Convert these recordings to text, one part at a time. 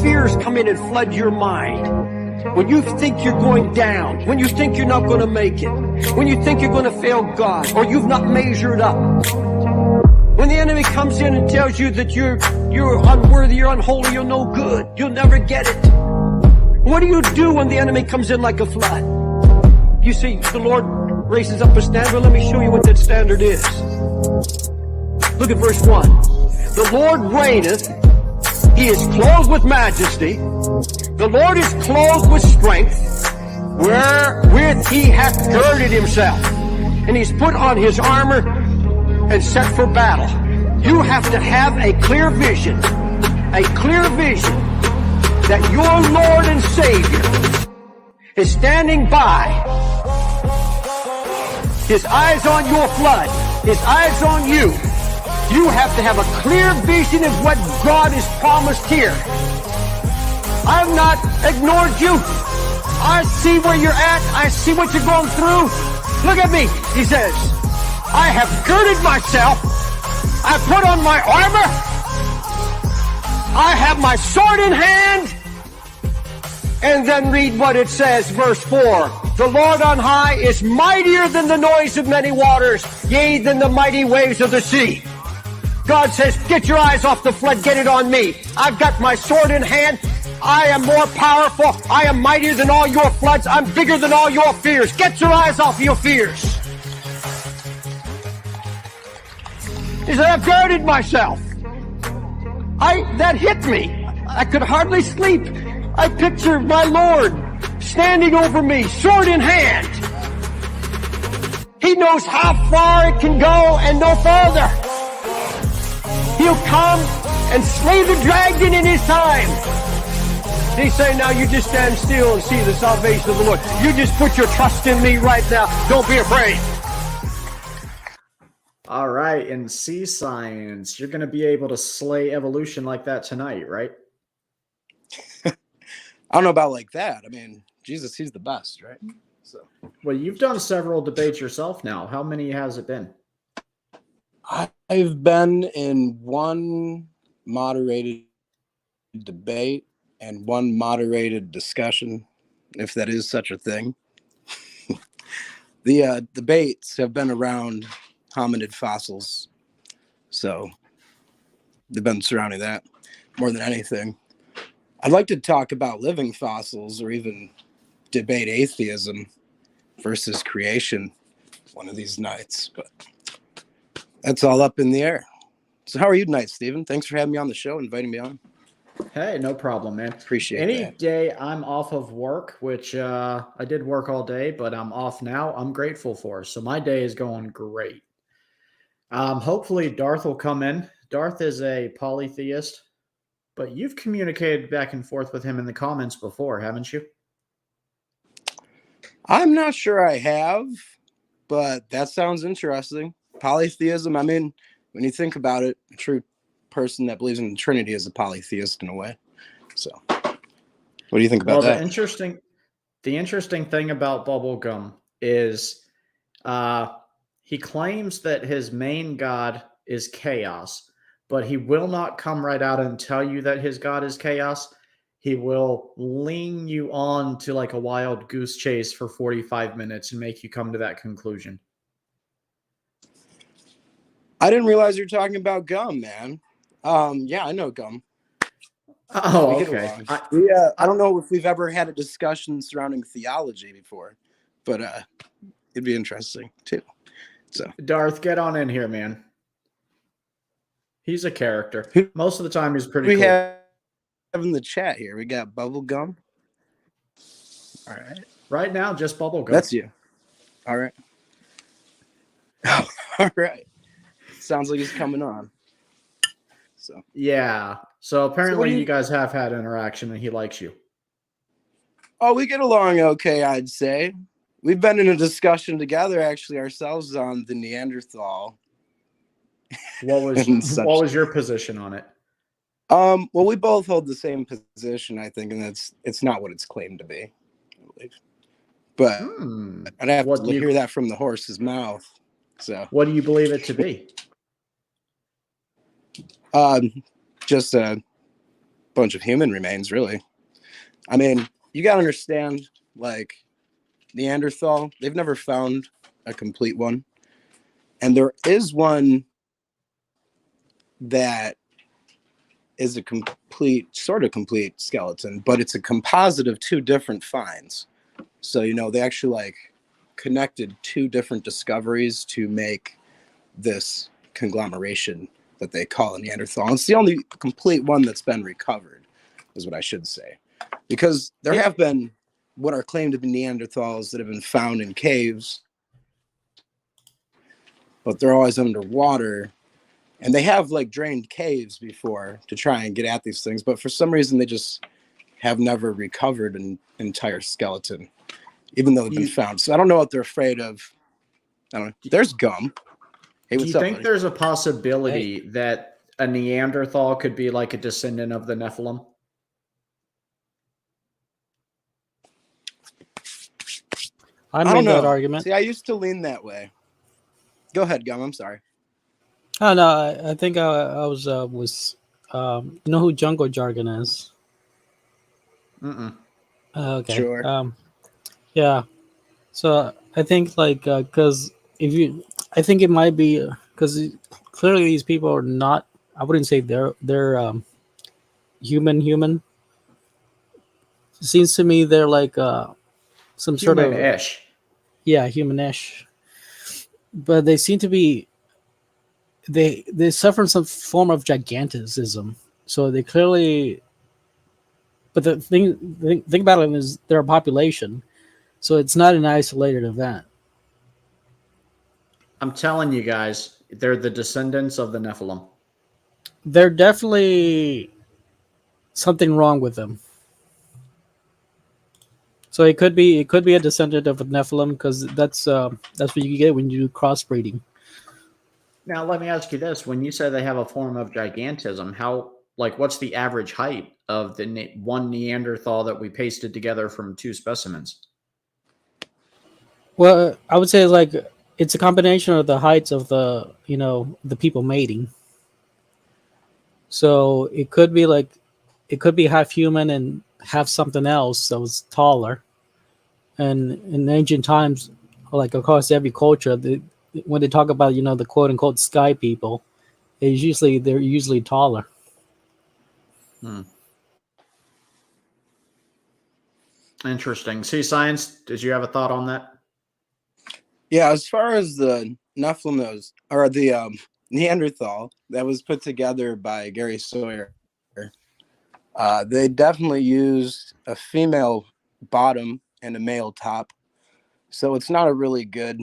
fears come in and flood your mind, when you think you're going down, when you think you're not going to make it, when you think you're going to fail God, or you've not measured up, when the enemy comes in and tells you that you're unworthy, you're unholy, you're no good, you'll never get it, what do you do when the enemy comes in like a flood? You see, the Lord raises up a standard. Let me show you what that standard is. Look at verse 1. The Lord reigneth. He is clothed with majesty. The Lord is clothed with strength, wherewith he hath girded himself. And he's put on his armor and set for battle. You have to have a clear vision that your Lord and Savior is standing by. His eyes on your flood. His eyes on you. You have to have a clear vision of what God has promised here. I've not ignored you. I see where you're at. I see what you're going through. Look at me, he says. I have girded myself. I put on my armor. I have my sword in hand. And then read what it says, verse 4. The Lord on high is mightier than the noise of many waters, yea, than the mighty waves of the sea. God says, get your eyes off the flood, get it on me. I've got my sword in hand. I am more powerful. I am mightier than all your floods. I'm bigger than all your fears. Get your eyes off your fears. He said, I've girded myself. That hit me. I could hardly sleep. I picture my Lord standing over me, sword in hand. He knows how far it can go and no farther. He'll come and slay the dragon in his time. He's saying, now you just stand still and see the salvation of the Lord. You just put your trust in me right now. Don't be afraid. All right, in sea science, you're going to be able to slay evolution like that tonight, right? I don't know about like that. I mean, Jesus, he's the best, right? So, well, you've done several debates yourself now. How many has it been? I've been in one moderated debate and one moderated discussion, if that is such a thing. The debates have been around hominid fossils, so they've been surrounding that more than anything. I'd like to talk about living fossils or even debate atheism versus creation one of these nights, but that's all up in the air. So how are you tonight, Stephen? Thanks for having me on the show, inviting me on. Hey, no problem, man. Appreciate Any that. day I'm off of work, which I did work all day, but I'm off now. I'm grateful for. So my day is going great. Hopefully Darth will come in. Darth is a polytheist, but you've communicated back and forth with him in the comments before, haven't you? I'm not sure I have, but that sounds interesting. Polytheism, I mean, when you think about it, a true person that believes in the Trinity is a polytheist in a way. So, what do you think about that? The interesting thing about Bubblegum is he claims that his main god is chaos, but he will not come right out and tell you that his god is chaos. He will lean you on to like a wild goose chase for 45 minutes and make you come to that conclusion. I didn't realize you were talking about Gum, man. Yeah, I know Gum. Oh, okay. I don't know if we've ever had a discussion surrounding theology before, but it'd be interesting too. So, Darth, get on in here, man. He's a character. Most of the time, he's pretty cool. We have in the chat here. We got Bubblegum. All right. Right now, just Bubblegum. That's you. All right. All right. Sounds like he's coming on. So yeah. So apparently you guys have had interaction and he likes you. Oh, we get along okay, I'd say. We've been in a discussion together actually ourselves on the Neanderthal. What was your position on it? Well, we both hold the same position, I think, and it's not what it's claimed to be, I believe. But I'd have to hear that from the horse's mouth. So what do you believe it to be? Just a bunch of human remains, really. I mean, you got to understand, like, Neanderthal, they've never found a complete one. And there is one that is a sort of complete skeleton, but it's a composite of two different finds. So, they actually like connected two different discoveries to make this conglomeration that they call a Neanderthal. And it's the only complete one that's been recovered, is what I should say. Because there have been what are claimed to be Neanderthals that have been found in caves, but they're always underwater. And they have like drained caves before to try and get at these things, but for some reason they just have never recovered an entire skeleton, even though they've been found. So I don't know what they're afraid of. I don't know. There's Gum. Hey, do you think there's a possibility that a Neanderthal could be like a descendant of the Nephilim? I don't know that argument. See, I used to lean that way. Go ahead, Gum. I'm sorry. Oh no, I think I was you know who Jungle Jargon is? Okay. Sure. Yeah. So I think like because I think it might be because clearly these people are not. I wouldn't say they're human. It seems to me they're like some sort of human-ish. Yeah, humanish. But they seem to be. They suffer some form of gigantism, so they clearly. But the thing about it is they're a population, so it's not an isolated event. I'm telling you guys, they're the descendants of the Nephilim. They're definitely something wrong with them. So it could be a descendant of a Nephilim because that's what you get when you do crossbreeding. Now, let me ask you this: when you say they have a form of gigantism, what's the average height of the one Neanderthal that we pasted together from two specimens? Well, I would say like it's a combination of the heights of the people mating. So it could be half human and half something else that was taller. And in ancient times, like across every culture, when they talk about the quote unquote sky people, they're usually taller. Interesting. See, Science, did you have a thought on that? Yeah, as far as the Nephilim or the Neanderthal that was put together by Gary Sawyer, they definitely used a female bottom and a male top. So it's not a really good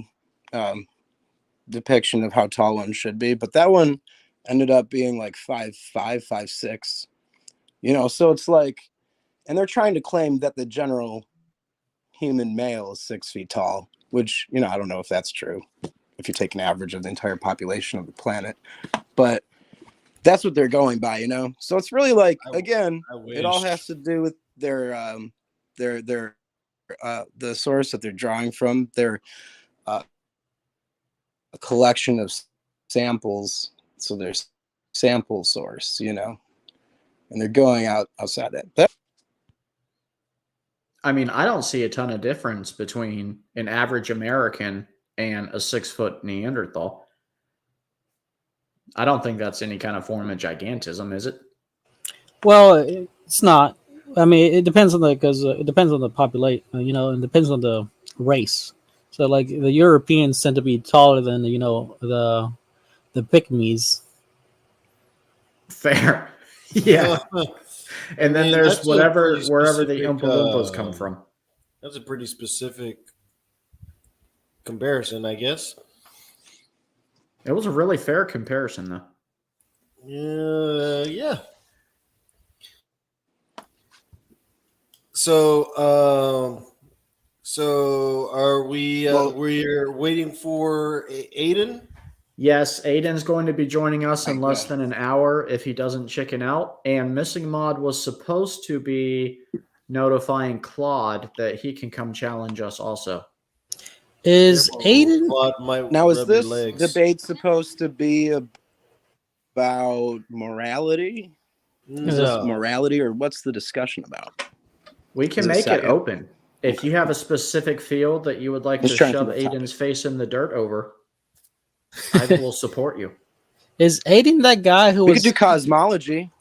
depiction of how tall one should be. But that one ended up being like 5'5", 5'6". So it's like, and they're trying to claim that the general human male is 6 feet tall, which, I don't know if that's true, if you take an average of the entire population of the planet. But that's what they're going by, So it's really like, again, it all has to do with their the source that they're drawing from. They're a collection of samples, so there's sample source, and they're going outside that. I mean, I don't see a ton of difference between an average American and a 6-foot Neanderthal. I don't think that's any kind of form of gigantism, is it? Well, it's not. I mean, it depends on it depends on the population, it depends on the race. So, like the Europeans tend to be taller than the pygmies. Fair, yeah. And then there's wherever the Oompa Loompas come from. That's a pretty specific comparison, I guess. It was a really fair comparison, though. Yeah. So are we? We're waiting for Aiden. Yes, Aiden's going to be joining us in less than an hour if he doesn't chicken out. And Missing Mod was supposed to be notifying Claude that he can come challenge us also. Is Aiden... Now, is this debate supposed to be about morality? Is this No. morality, or what's the discussion about? We can Is it make it second? open. If you have a specific field that you would like Let's to try and shove keep it topic. Aiden's face in the dirt over, I will support you. Is Aiden that guy who We was? could do cosmology.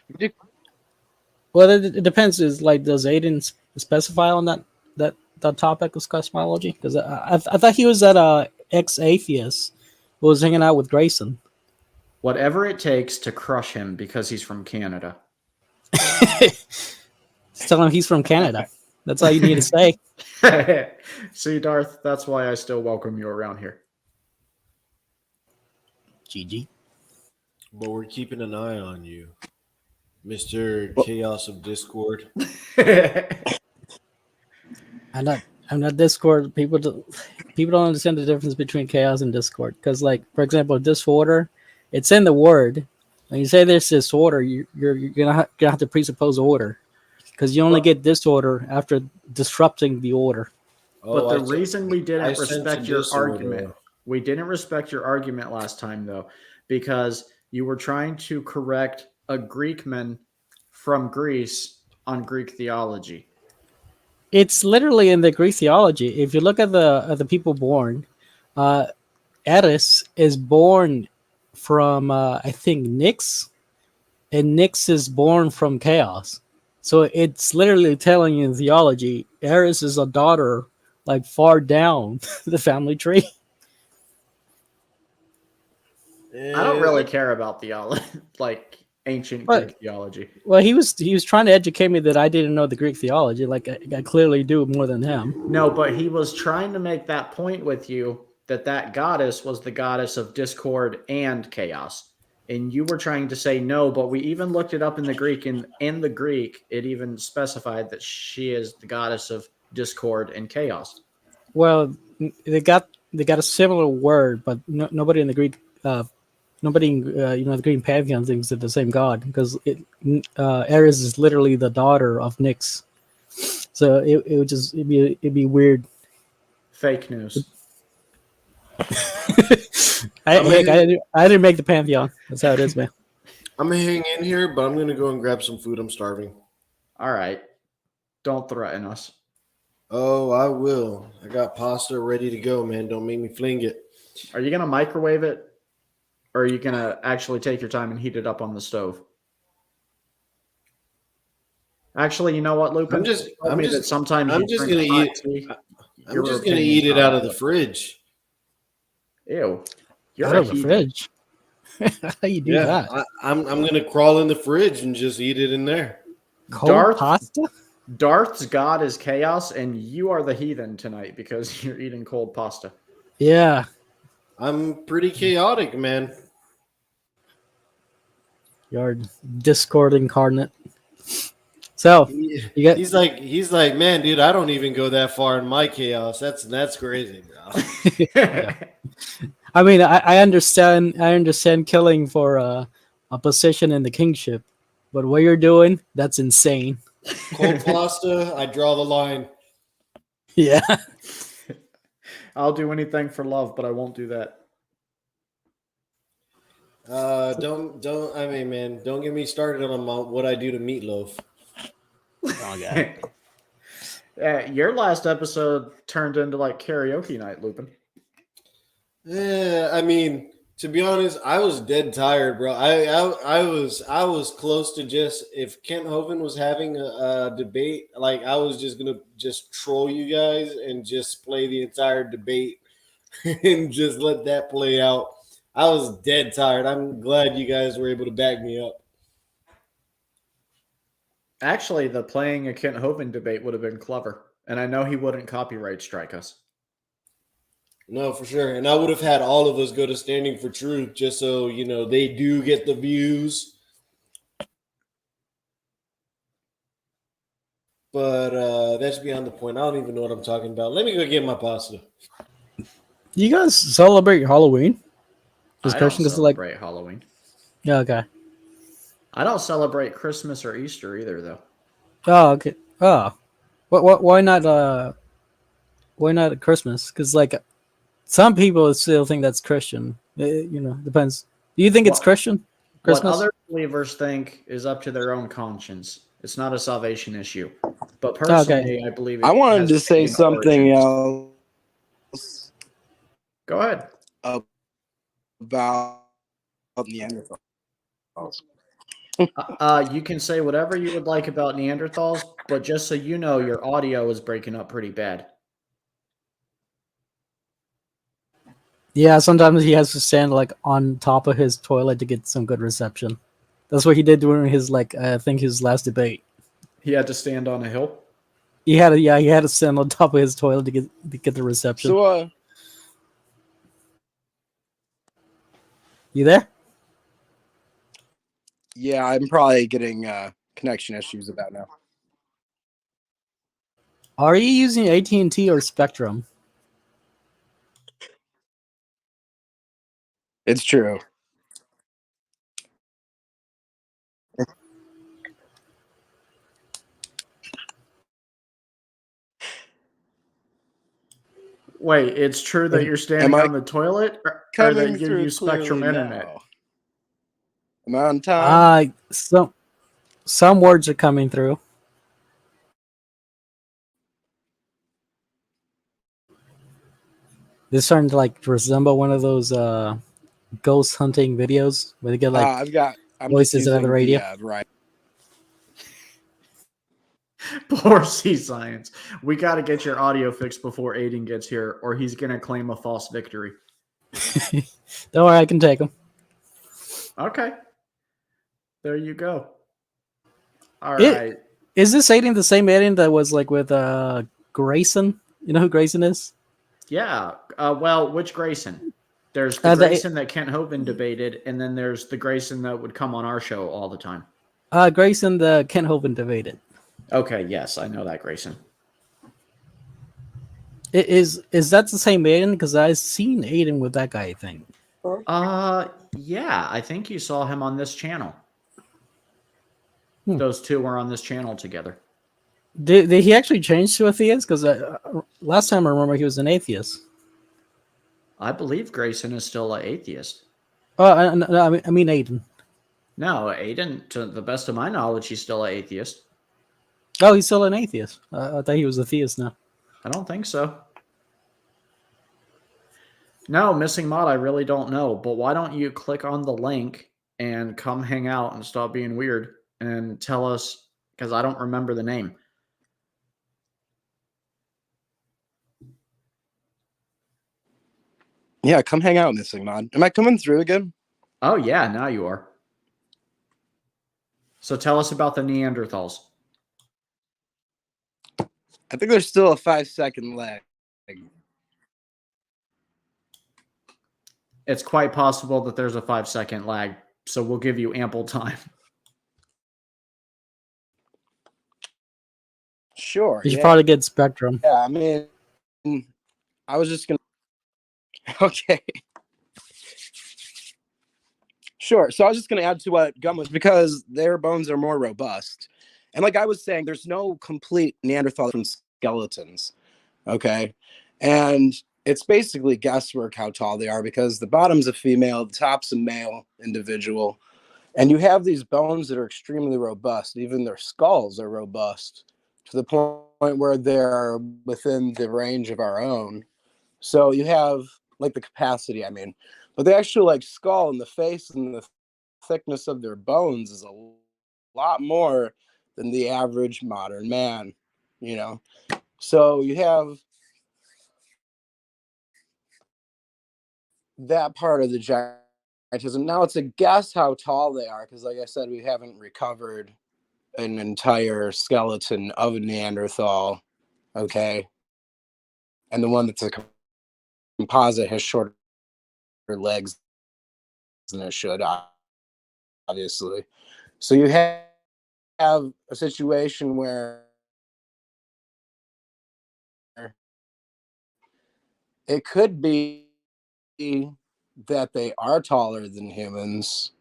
We could do Well, it depends. Is like, does Aiden specify on that topic of cosmology? Because I thought he was that ex-atheist who was hanging out with Grayson. Whatever it takes to crush him because he's from Canada. Tell him he's from Canada. That's all you need to say. See, Darth, that's why I still welcome you around here. GG. But we're keeping an eye on you, Mr. Chaos of Discord. I'm not Discord. People don't understand the difference between chaos and Discord. Because, like, for example, disorder, it's in the word. When you say there's disorder, you're gonna have to presuppose order, because you only get disorder after disrupting the order. But the I reason we I didn't sense a respect your disorder. argument, we didn't respect your argument last time, though, because you were trying to correct a Greekman from Greece on Greek theology. It's literally in the Greek theology. If you look at the people born, Eris is born from I think Nyx, and Nyx is born from chaos. So it's literally telling you in theology, Eris is a daughter like far down the family tree. I don't really care about theology, like ancient But- Greek theology. Well, he was trying to educate me that I didn't know the Greek theology. Like I clearly do more than him. No, but he was trying to make that point with you that goddess was the goddess of discord and chaos. And you were trying to say no, but we even looked it up in the Greek, and in the Greek, it even specified that she is the goddess of discord and chaos. Well, they got a similar word, but nobody in the Greek, nobody in the Greek pantheon thinks it's the same god, because Ares is literally the daughter of Nyx. So it'd be weird. Fake news. I didn't make the pantheon. That's how it is, man. I'm gonna hang in here, but I'm gonna go and grab some food. I'm starving. All right. Don't threaten us. Oh, I will. I got pasta ready to go, man. Don't make me fling it. Are you going to microwave it? Or are you going to actually take your time and heat it up on the stove? Actually, you know what, Lupin? I'm just Tell me that sometimes I'm you just drink gonna hot eat. tea. I'm Your just gonna opinion's eat it not out of the valid. fridge. Ew. You're Out a of the heathen. fridge. How you do that? I'm gonna crawl in the fridge and just eat it in there. Cold Darth- pasta? Darth's god is chaos, and you are the heathen tonight because you're eating cold pasta. Yeah. I'm pretty chaotic, man. You're Discord incarnate. So you got He's like, man, dude, I don't even go that far in my chaos. That's crazy, bro. I mean, I understand killing for a position in the kingship, but what you're doing, that's insane. Cold pasta, I draw the line. Yeah. I'll do anything for love, but I won't do that. Don't. I mean, man, don't get me started on what I do to meatloaf. Oh god. Your last episode turned into like karaoke night, Lupin. Yeah, I mean, to be honest, I was dead tired, bro. I was close to just, if Kent Hovind was having a debate, like I was just gonna just troll you guys and just play the entire debate and just let that play out. I was dead tired. I'm glad you guys were able to back me up. Actually, the playing a Kent Hovind debate would have been clever, and I know he wouldn't copyright strike us. No, for sure. And I would have had all of us go to Standing for Truth just so, they do get the views. But that's beyond the point. I don't even know what I'm talking about. Let me go get my pasta. You guys celebrate Halloween? I don't Christian is celebrate Halloween. Yeah, okay. I don't celebrate Christmas or Easter either, though. Oh, okay. Oh. Why not Christmas? Because like some people still think that's Christian. Depends. Do you think it's Well- Christian? What Christmas? other believers think is up to their own conscience. It's not a salvation issue. But Oh, okay. personally, I believe I it wanted has to say pagan something origins. else Go ahead. about Neanderthals. You can say whatever you would like about Neanderthals, but just so you know, your audio is breaking up pretty bad. Yeah, sometimes he has to stand like on top of his toilet to get some good reception. That's what he did during his I think his last debate. He had to stand on a hill. He had to stand on top of his toilet to get the reception. So, You there? yeah, I'm probably getting connection issues about now. Are you using AT&T or Spectrum? It's true. Wait, it's true that you're standing Am I on the toilet, or coming that you through use Spectrum clearly Internet? now? Am I on time? Some words are coming through. They're starting to resemble one of those ghost hunting videos where they get I'm just voices out of the using radio. right. Poor Sea Science. We got to get your audio fixed before Aiden gets here, or he's going to claim a false victory. Don't worry, I can take them. Okay. There you go. All right. Is this Aiden the same Aiden that was with Grayson? You know who Grayson is? Yeah. Well, which Grayson? There's the Grayson that Kent Hovind debated, and then there's the Grayson that would come on our show all the time. Grayson the Kent Hovind debated. Okay, yes, I know that Grayson. Is that the same Aiden? Because I've seen Aiden with that guy, I think. Yeah, I think you saw him on this channel. Those two were on this channel together. Did he actually change to atheist? Because last time I remember he was an atheist. I believe Grayson is still an atheist. Oh, I mean Aiden. No, Aiden, to the best of my knowledge, he's still an atheist. Oh, he's still an atheist. I thought he was a theist now. I don't think so. No, Missing Mod, I really don't know. But why don't you click on the link and come hang out and stop being weird and tell us, because I don't remember the name. Yeah, come hang out, Missing Mod. Am I coming through again? Oh, yeah, now you are. So tell us about the Neanderthals. I think there's still a 5-second lag. It's quite possible that there's a 5-second lag, so we'll give you ample time. Sure. You should probably get Spectrum. Yeah, I mean, I was just going to... Okay. Sure. So I was just going to add to what Gum was, because their bones are more robust. And like I was saying, there's no complete Neanderthal from skeletons. Okay. And it's basically guesswork how tall they are, because the bottom's a female, the top's a male individual. And you have these bones that are extremely robust. Even their skulls are robust to the point where they're within the range of our own. So you have the capacity, but the actual skull and the face and the thickness of their bones is a lot more than the average modern man, So you have that part of the gigantism. Now it's a guess how tall they are, because like I said, we haven't recovered an entire skeleton of a Neanderthal, okay? And the one that's a composite has shorter legs than it should, obviously. So you have a situation where it could be that they are taller than humans,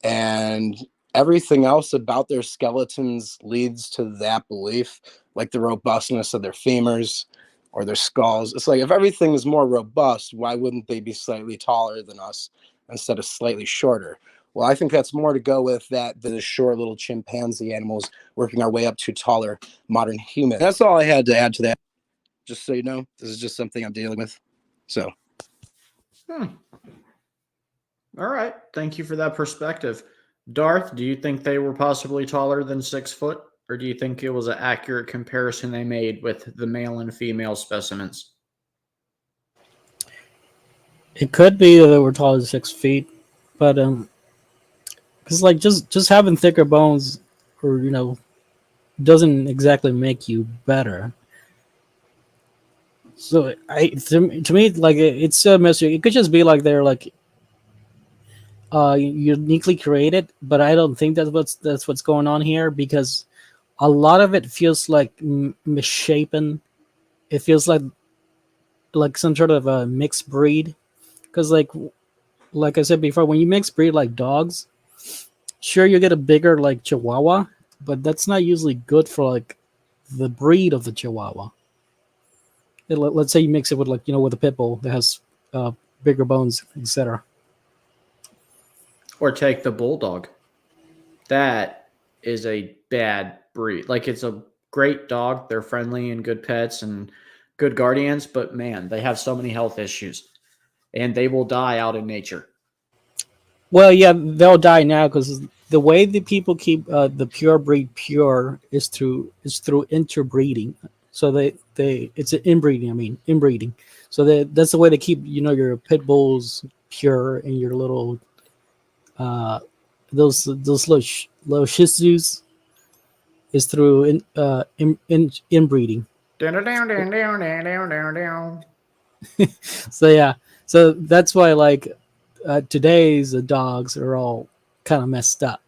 and everything else about their skeletons leads to that belief, like the robustness of their femurs or their skulls. It's like, if everything is more robust, why wouldn't they be slightly taller than us instead of slightly shorter? Well, I think that's more to go with that the short little chimpanzee animals working our way up to taller modern humans. That's all I had to add to that. Just so you know, this is just something I'm dealing with. So, Hmm. All right. Thank you for that perspective. Darth, do you think they were possibly taller than 6 foot? Or do you think it was an accurate comparison they made with the male and female specimens? It could be that they were taller than 6 feet, but because like just having thicker bones, or doesn't exactly make you better. So to me like it's a mystery. It could just be like they're like uniquely created, but I don't think that's what's going on here, because a lot of it feels like misshapen. It feels like some sort of a mixed breed, because like I said before, when you mix breed like dogs, sure you get a bigger like Chihuahua, but that's not usually good for like the breed of the Chihuahua. Let's say you mix it with like with a pit bull that has bigger bones, etc. Or take the bulldog. That is a bad breed. Like, it's a great dog. They're friendly and good pets and good guardians, but man, they have so many health issues and they will die out in nature. Well, yeah, they'll die now because the way the people keep the pure breed pure is through interbreeding. So it's an inbreeding. I mean inbreeding. So that's the way they keep your pit bulls pure, and your little those little Shih Tzus is through inbreeding. Down, down, down, down, down, down, down. So yeah, so that's why like today's dogs are all kind of messed up.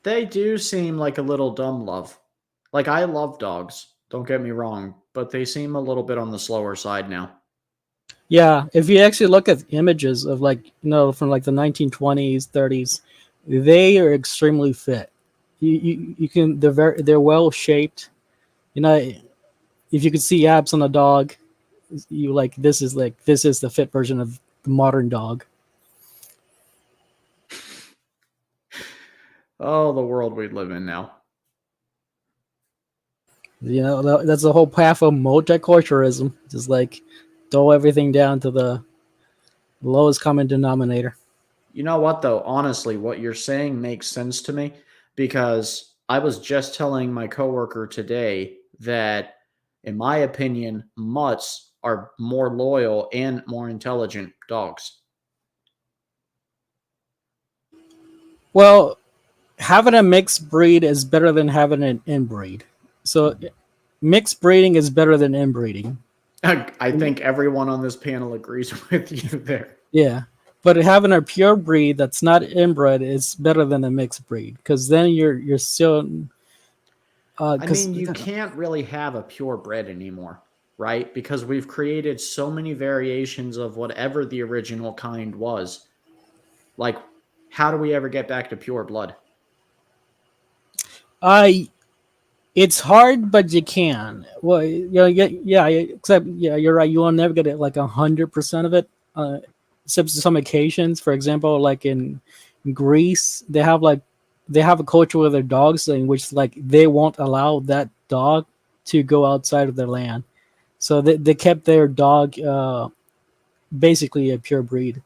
They do seem like a little dumb love. Like, I love dogs, don't get me wrong, but they seem a little bit on the slower side now. Yeah, if you actually look at images of like from like the 1920s, 30s, they are extremely fit. You can they're well shaped. If you could see abs on a dog, you this is the fit version of the modern dog. Oh, the world we live in now. That's the whole path of multiculturalism. Just like throw everything down to the lowest common denominator. You know what, though? Honestly, what you're saying makes sense to me, because I was just telling my coworker today that, in my opinion, mutts are more loyal and more intelligent dogs. Well, having a mixed breed is better than having an inbreed. So mixed breeding is better than inbreeding. I think everyone on this panel agrees with you there. Yeah. But having a pure breed that's not inbred is better than a mixed breed, because then you're still. I mean, you can't really have a purebred anymore, right? Because we've created so many variations of whatever the original kind was. Like, how do we ever get back to pure blood? It's hard, but you can. Well, yeah. Except, yeah, you're right. You will never get it like 100% of it. Except some occasions. For example, like in Greece, they have a culture with their dogs in which like they won't allow that dog to go outside of their land. So they kept their dog basically a pure breed,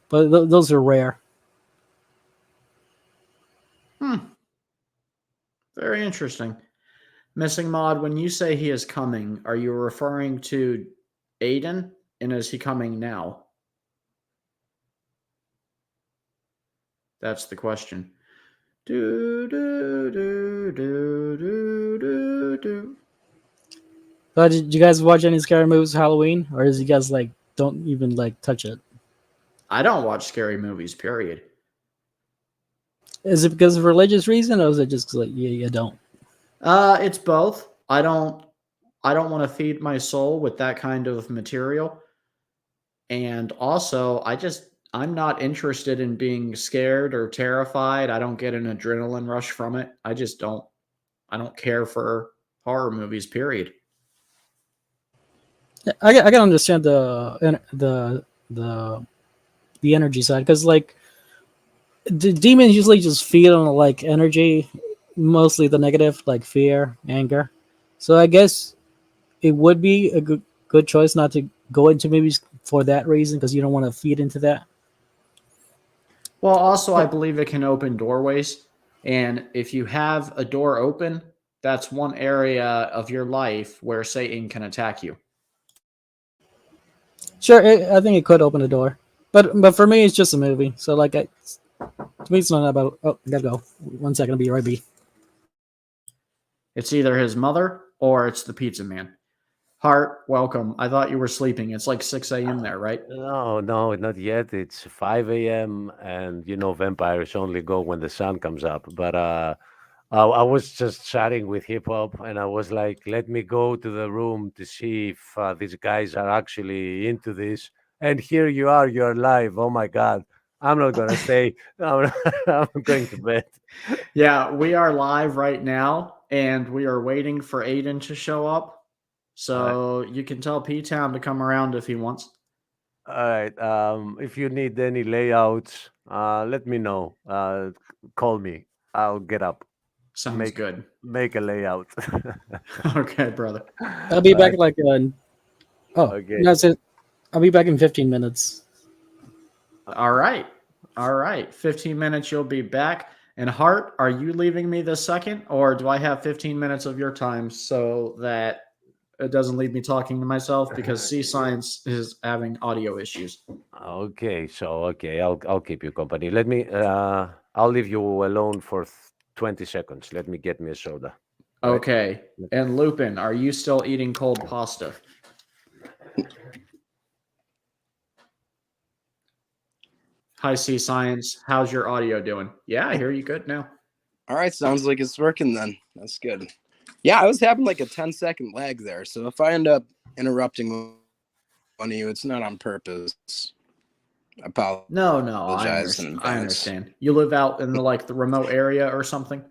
but those are rare. Very interesting. Missing Mod, when you say he is coming, are you referring to Aiden? And is he coming now? That's the question. Do, do, do, do, do, do, do. Did you guys watch any scary movies Halloween, or is you guys like don't even like touch it? I don't watch scary movies, period. Is it because of religious reason, or is it just 'cause, like you don't? It's both. I don't want to feed my soul with that kind of material. And also, I'm not interested in being scared or terrified. I don't get an adrenaline rush from it. I don't care for horror movies, period. I can understand the energy side, because like demons usually just feed on like energy, mostly the negative, like fear, anger. So I guess it would be a good choice not to go into movies for that reason because you don't want to feed into that. Well, also, I believe it can open doorways. And if you have a door open, that's one area of your life where Satan can attack you. Sure, I think it could open a door, but for me, it's just a movie. So like, to me, it's not about. Oh, I gotta go. 1 second, I'll be right back. It's either his mother or it's the pizza man. Hart, welcome. I thought you were sleeping. It's like 6 a.m. there, right? No, no, not yet. It's 5 a.m. and vampires only go when the sun comes up. But I was just chatting with hip hop, and I was like, let me go to the room to see if these guys are actually into this. And here you are, you're live. Oh my God. I'm not gonna stay. I'm going to bed. Yeah, we are live right now, and we are waiting for Aiden to show up. So you can tell P-Town to come around if he wants. All right. If you need any layouts, let me know. Call me. I'll get up. Sounds good. Make a layout. Okay, brother. I'll be back like. Okay. That's it. I'll be back in 15 minutes. All right. All right. 15 minutes, you'll be back. And Hart, are you leaving me this second, or do I have 15 minutes of your time so that it doesn't leave me talking to myself because C Science is having audio issues? Okay. So I'll keep you company. Let me. I'll leave you alone for 20 seconds. Let me get me a soda. Right? Okay. And Lupin, are you still eating cold pasta? Hi, C Science. How's your audio doing? Yeah, I hear you good now. All right, sounds like it's working then. That's good. Yeah, I was having like a 10-second lag there. So if I end up interrupting one of you, it's not on purpose. I apologize. No, I understand. You live out in the remote area or something?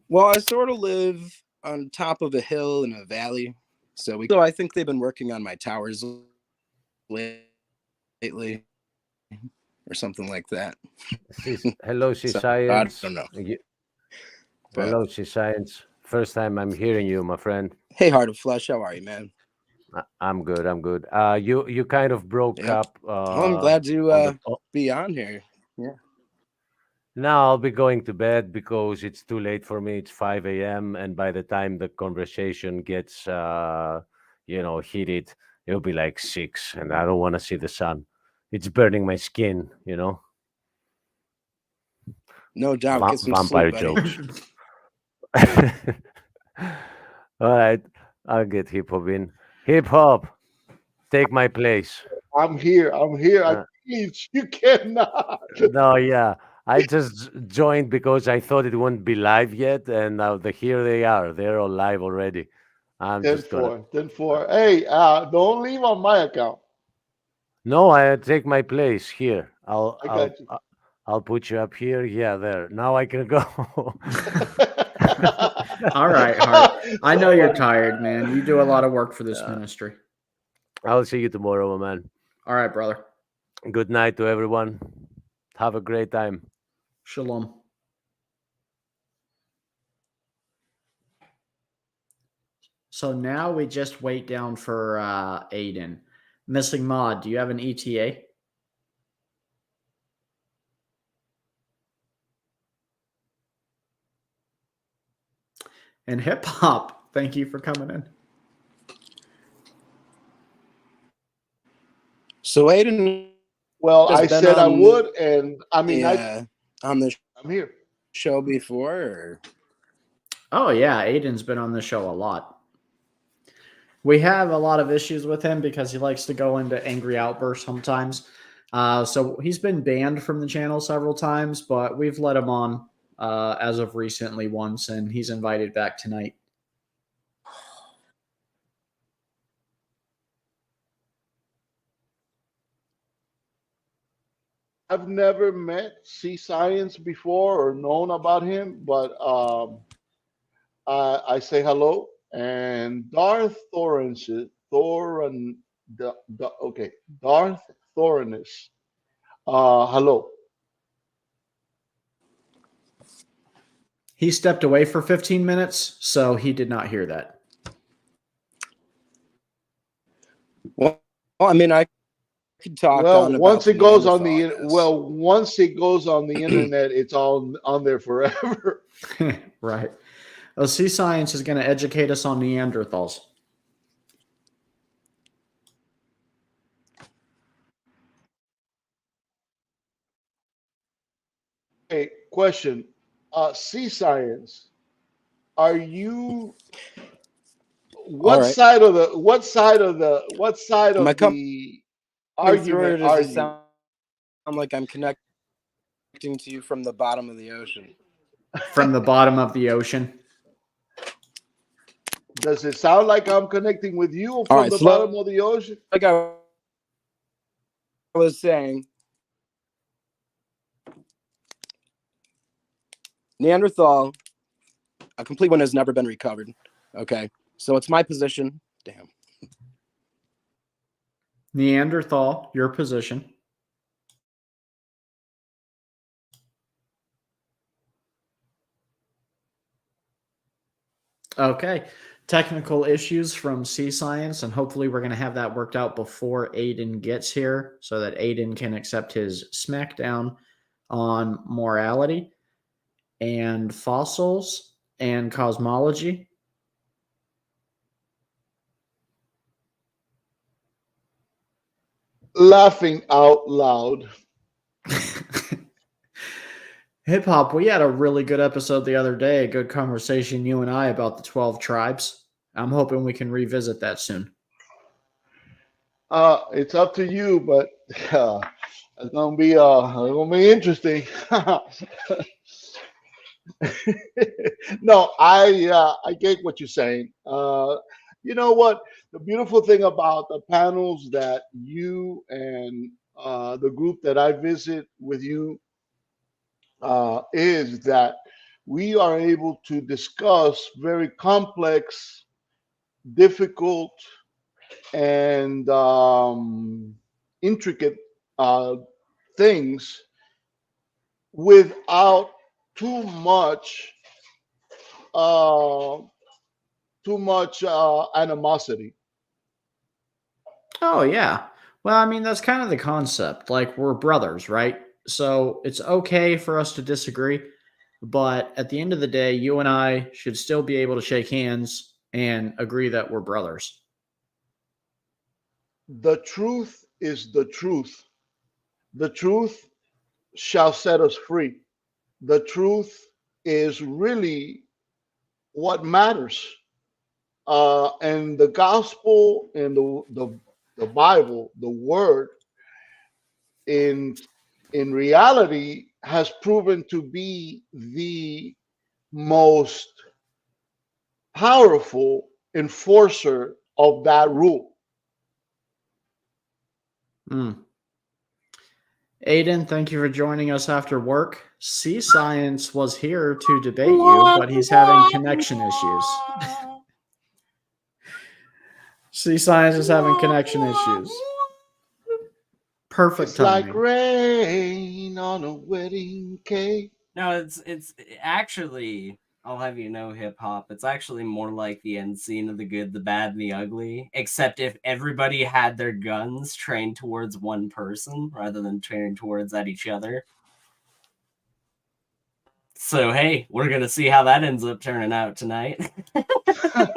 Well, I sort of live on top of a hill in a valley. So I think they've been working on my towers lately or something like that. Hello, C So, Science. I don't know. Hello, C Science. First time I'm hearing you, my friend. Hey, Heart of Flesh, how are you, man? I'm good. I'm good. You kind of broke up. Well, I'm glad to be on here. Yeah. Now I'll be going to bed because it's too late for me. It's 5 a.m. and by the time the conversation gets heated, it'll be like 6, and I don't want to see the sun. It's burning my skin. No doubt. Get some Vampire sleep, buddy. jokes. All right, I'll get hip hop in. Hip hop, take my place. I'm here. I teach. You cannot. No, yeah. I just joined because I thought it wouldn't be live yet, and now here they are. They're all live already. I'm 10 just gonna. 4. Hey, don't leave on my account. No, I take my place here. I got you. I'll put you up here. Yeah, there. Now I can go. All right, Hart. I know you're tired, man. You do a lot of work for this ministry. I'll see you tomorrow, my man. All right, brother. Good night to everyone. Have a great time. Shalom. So now we just wait down for Aiden. Missing Mod, do you have an ETA? And Hip Hop, thank you for coming in. So Aiden. Well, I said I would, and I mean, on the I'm here. Show before. Or? Oh yeah, Aiden's been on the show a lot. We have a lot of issues with him because he likes to go into angry outbursts sometimes. So he's been banned from the channel several times, but we've let him on as of recently once, and he's invited back tonight. I've never met C Science before or known about him, but I say hello. And Darth Thoran Okay, Darth Thorinus. Hello. He stepped away for 15 minutes, so he did not hear that. Well, I mean, I could talk Well, on about once it goes on the Neanderthal, I guess. once it goes on the internet, it's all on there forever. Right. Well, Sea Science is going to educate us on Neanderthals. Okay, question. Sea Science, are you All right. what side of Am I coming the through, or argument does are it you? sound like I'm connecting to you from the bottom of the ocean? From the bottom of the ocean. Does it sound like I'm connecting with you All from right, the so bottom of the ocean? like I was saying, Neanderthal, a complete one, has never been recovered. Okay, so it's my position. Damn. Neanderthal, your position. Okay. Technical issues from Sea Science, and hopefully we're going to have that worked out before Aiden gets here so that Aiden can accept his smackdown on morality and fossils and cosmology. Laughing out loud. Hip hop, we had a really good episode the other day, a good conversation, you and I, about the 12 tribes. I'm hoping we can revisit that soon. It's up to you, but it's gonna be interesting. No, I get what you're saying. You know what? The beautiful thing about the panels that you and the group that I visit with you is that we are able to discuss very complex, difficult, and intricate uh, things without too much uh, animosity. Oh, yeah. Well, I mean, that's kind of the concept. Like, we're brothers, right? So it's okay for us to disagree. But at the end of the day, you and I should still be able to shake hands and agree that we're brothers. The truth is the truth. The truth shall set us free. The truth is really what matters. And the gospel and the Bible, the word, in in reality has proven to be the most powerful enforcer of that rule. Mm. Aiden, thank you for joining us after work. Sea Science was here to debate you, but he's having connection issues. Sea Science is having connection issues. Perfect It's like timing. rain on a wedding cake. No, it's actually, I'll have you know, hip hop. It's actually more like the end scene of The Good, the Bad, and the Ugly. Except if everybody had their guns trained towards one person rather than trained towards at each other. So hey, we're gonna see how that ends up turning out tonight.